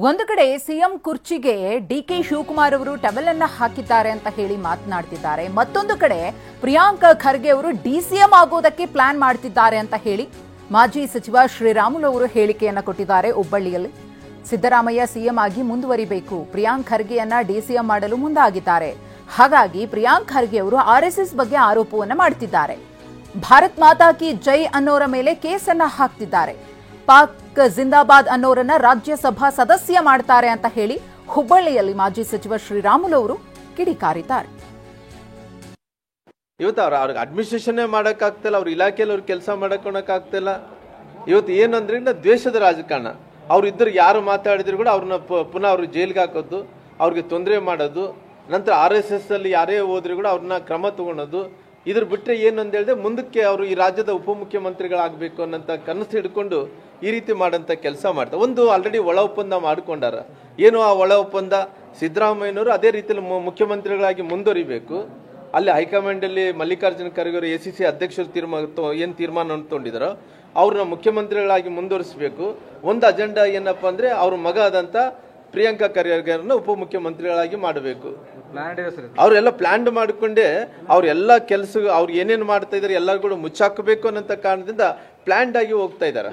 ಒಂದು ಕಡೆ CM ಕುರ್ಚಿಗೆ DK Shivakumar ಅವರು ಟವೆಲ್ ಅನ್ನ ಹಾಕಿದ್ದಾರೆ ಅಂತ ಹೇಳಿ ಮಾತನಾಡ್ತಿದ್ದಾರೆ. ಮತ್ತೊಂದು ಕಡೆ ಪ್ರಿಯಾಂಕ್ ಖರ್ಗೆ ಅವರು ಡಿಸಿಎಂ ಆಗೋದಕ್ಕೆ ಪ್ಲಾನ್ ಮಾಡ್ತಿದ್ದಾರೆ ಅಂತ ಹೇಳಿ ಮಾಜಿ ಸಚಿವ ಶ್ರೀರಾಮುಲು ಅವರು ಹೇಳಿಕೆಯನ್ನ ಕೊಟ್ಟಿದ್ದಾರೆ. ಹುಬ್ಬಳ್ಳಿಯಲ್ಲಿ ಸಿದ್ದರಾಮಯ್ಯ ಸಿಎಂ ಆಗಿ ಮುಂದುವರಿಬೇಕು, ಪ್ರಿಯಾಂಕ್ ಖರ್ಗೆಯನ್ನ ಡಿಸಿಎಂ ಮಾಡಲು ಮುಂದಾಗಿದ್ದಾರೆ. ಹಾಗಾಗಿ ಪ್ರಿಯಾಂಕ್ ಖರ್ಗೆ ಅವರು ಆರ್ಎಸ್ಎಸ್ ಬಗ್ಗೆ ಆರೋಪವನ್ನ ಮಾಡ್ತಿದ್ದಾರೆ. ಭಾರತ್ ಮಾತಾ ಕಿ ಜೈ ಅನ್ನೋರ ಮೇಲೆ ಕೇಸನ್ನ ಹಾಕ್ತಿದ್ದಾರೆ. ಪಾಕ್ ಜಿಂದಾಬಾದ್ ಅನ್ನೋರನ್ನ ರಾಜ್ಯಸಭಾ ಸದಸ್ಯ ಮಾಡ್ತಾರೆ ಅಂತ ಹೇಳಿ ಹುಬ್ಬಳ್ಳಿಯಲ್ಲಿ ಮಾಜಿ ಸಚಿವ ಶ್ರೀರಾಮುಲು ಅವರು ಕಿಡಿಕಾರಿದ್ದಾರೆ. ಇವತ್ತು ಅವ್ರಿಗೆ ಅಡ್ಮಿನಿಸ್ಟ್ರೇಷನ್ ಮಾಡೋಕ್ಕಾಗ್ತಿಲ್ಲ, ಅವ್ರ ಇಲಾಖೆಯಲ್ಲಿ ಅವ್ರು ಕೆಲಸ ಮಾಡೋಕ್ಕಾಗ್ತಿಲ್ಲ. ಇವತ್ತು ಏನಂದ್ರೆ ದ್ವೇಷದ ರಾಜಕಾರಣ. ಅವ್ರು ಇದ್ದರು ಯಾರು ಮಾತಾಡಿದ್ರು ಕೂಡ ಅವ್ರನ್ನ ಪುನಃ ಅವ್ರಿಗೆ ಜೈಲ್ಗೆ ಹಾಕೋದು, ಅವ್ರಿಗೆ ತೊಂದರೆ ಮಾಡೋದು, ನಂತರ RSS ಅಲ್ಲಿ ಯಾರೇ ಹೋದ್ರು ಕೂಡ ಅವ್ರನ್ನ ಕ್ರಮ ತಗೊಳೋದು. ಇದ್ರ ಬಿಟ್ಟರೆ ಏನು ಅಂತ ಹೇಳಿದ್ರೆ ಮುಂದಕ್ಕೆ ಅವರು ಈ ರಾಜ್ಯದ ಉಪಮುಖ್ಯಮಂತ್ರಿಗಳಾಗಬೇಕು ಅನ್ನೋಂಥ ಕನಸು ಹಿಡ್ಕೊಂಡು ಈ ರೀತಿ ಮಾಡೋಂಥ ಕೆಲಸ ಮಾಡ್ತಾರೆ. ಒಂದು ಆಲ್ರೆಡಿ ಒಳ ಒಪ್ಪಂದ ಮಾಡ್ಕೊಂಡಾರ. ಏನು ಆ ಒಳ ಒಪ್ಪಂದ, ಸಿದ್ದರಾಮಯ್ಯನವರು ಅದೇ ರೀತಿಯಲ್ಲಿ ಮುಖ್ಯಮಂತ್ರಿಗಳಾಗಿ ಮುಂದುವರಿಬೇಕು. ಅಲ್ಲಿ ಹೈಕಮಾಂಡಲ್ಲಿ ಮಲ್ಲಿಕಾರ್ಜುನ ಖರ್ಗೆ ಅವರು ACC ಅಧ್ಯಕ್ಷರು ಏನು ತೀರ್ಮಾನ ತೊಗೊಂಡಿದ್ದಾರೋ ಅವ್ರನ್ನ ಮುಖ್ಯಮಂತ್ರಿಗಳಾಗಿ ಮುಂದುವರಿಸಬೇಕು. ಒಂದು ಅಜೆಂಡಾ ಏನಪ್ಪ ಅಂದರೆ ಅವ್ರ ಮಗ ಆದಂಥ ಪ್ರಿಯಾಂಕಾ ಖರ್ಗೆರನ್ನ ಉಪಮುಖ್ಯಮಂತ್ರಿಗಳಾಗಿ ಮಾಡಬೇಕು. ಅವರೆಲ್ಲ ಪ್ಲಾನ್ ಮಾಡಿಕೊಂಡೇ ಅವರೆಲ್ಲ ಕೆಲಸ ಅವ್ರು ಏನೇನು ಮಾಡ್ತಾ ಇದ್ದಾರೆ ಎಲ್ಲರೂ ಕೂಡ ಮುಚ್ಚಾಕಬೇಕು ಅನ್ನೋ ಕಾರಣದಿಂದ ಪ್ಲಾನ್ಡ್ ಆಗಿ ಹೋಗ್ತಾ ಇದ್ದಾರೆ.